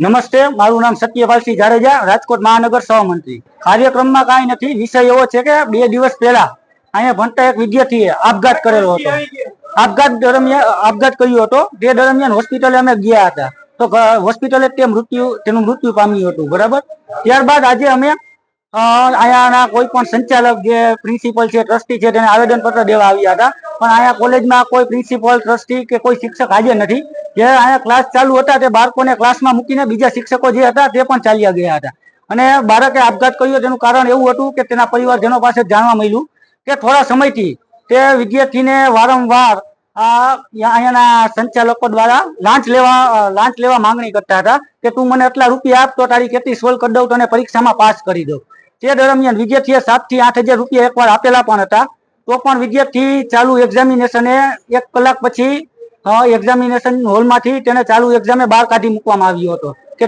નમસ્તે, મારું નામ સત્યપાલસિંહ જાડેજા, રાજકોટ મહાનગર સહમંત્રી। કાર્યક્રમમાં કાંઈ નથી, વિષય એવો છે કે 2 દિવસ પહેલા અહીંયા ભણતા એક વિદ્યાર્થીએ આપઘાત કરેલો હતો। આપઘાત કર્યો હતો, તે દરમિયાન હોસ્પિટલે અમે ગયા હતા, તો હોસ્પિટલે તેનું મૃત્યુ પામ્યું હતું, બરાબર। ત્યારબાદ આજે અમે અહીંયાના કોઈ પણ સંચાલક જે પ્રિન્સિપલ છે, ટ્રસ્ટી છે, તેને આવેદનપત્ર દેવા આવ્યા હતા, પણ અહીંયા કોલેજમાં કોઈ પ્રિન્સિપલ, ટ્રસ્ટી કે કોઈ શિક્ષક હાજર નથી। જે અહીંયા ક્લાસ ચાલુ હતા તે બાળકોને ક્લાસમાં મૂકીને બીજા શિક્ષકો જે હતા તે પણ ચાલ્યા ગયા હતા। અને બાળકે આપઘાત કર્યો તેનું કારણ એવું હતું કે તેના પરિવારજનો પાસે જાણવા મળ્યું કે થોડા સમયથી તે વિદ્યાર્થીને વારંવાર અહીંયાના સંચાલકો દ્વારા લાંચ લેવા માંગણી કરતા હતા કે તું મને આટલા રૂપિયા આપ તો તારી કેટલી સોલ્વ કરી દઉં, તને પરીક્ષામાં પાસ કરી દઉં। તે દરમિયાન વિદ્યાર્થીએ 7 થી 8 હજાર રૂપિયા એકવાર આપેલા પણ હતા, તો પણ વિદ્યાર્થી ચાલુ એક્ઝામિનેશને 1 કલાક પછી એક્ઝામિનેશન હોલમાંથી તેને ચાલુ એક્ઝામે બહાર કાઢી મૂકવામાં આવ્યો હતો કે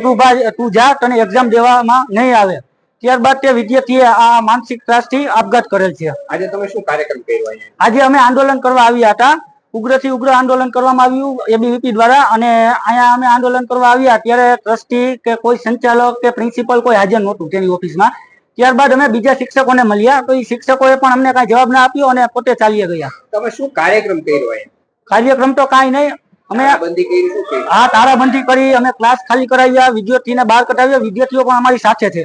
તું જા, તને એક્ઝામ દેવામાં નહીં આવે। ત્યારબાદ તે વિદ્યાર્થીએ આ માનસિક ત્રાસથી આપઘાત કરેલ છે। આજે તમે શું કાર્યક્રમ કર્યો? આજે અમે આંદોલન કરવા આવ્યા હતા, ઉગ્રથી ઉગ્ર આંદોલન કરવામાં આવ્યું એબીવીપી દ્વારા, અને અહીંયા અમે આંદોલન કરવા આવ્યા ત્યારે ટ્રસ્ટી કે કોઈ સંચાલક કે પ્રિન્સિપલ કોઈ હાજર નહોતું તેની ઓફિસમાં। ત્યારબાદ અમે બીજા શિક્ષકોને મળ્યા, તો એ શિક્ષકોએ પણ અમને કાંઈ જવાબ ના આપ્યો અને પોતે ચાલ્યા ગયા। તમે શું કાર્યક્રમ કર્યો? કાર્યક્રમ તો કાંઈ નહીં, અમે તાળાબંધી કરી, અમે ક્લાસ ખાલી કરાવ્યા, વિદ્યાર્થીને બહાર કઢાવ્યા, વિદ્યાર્થીઓ પણ અમારી સાથે છે।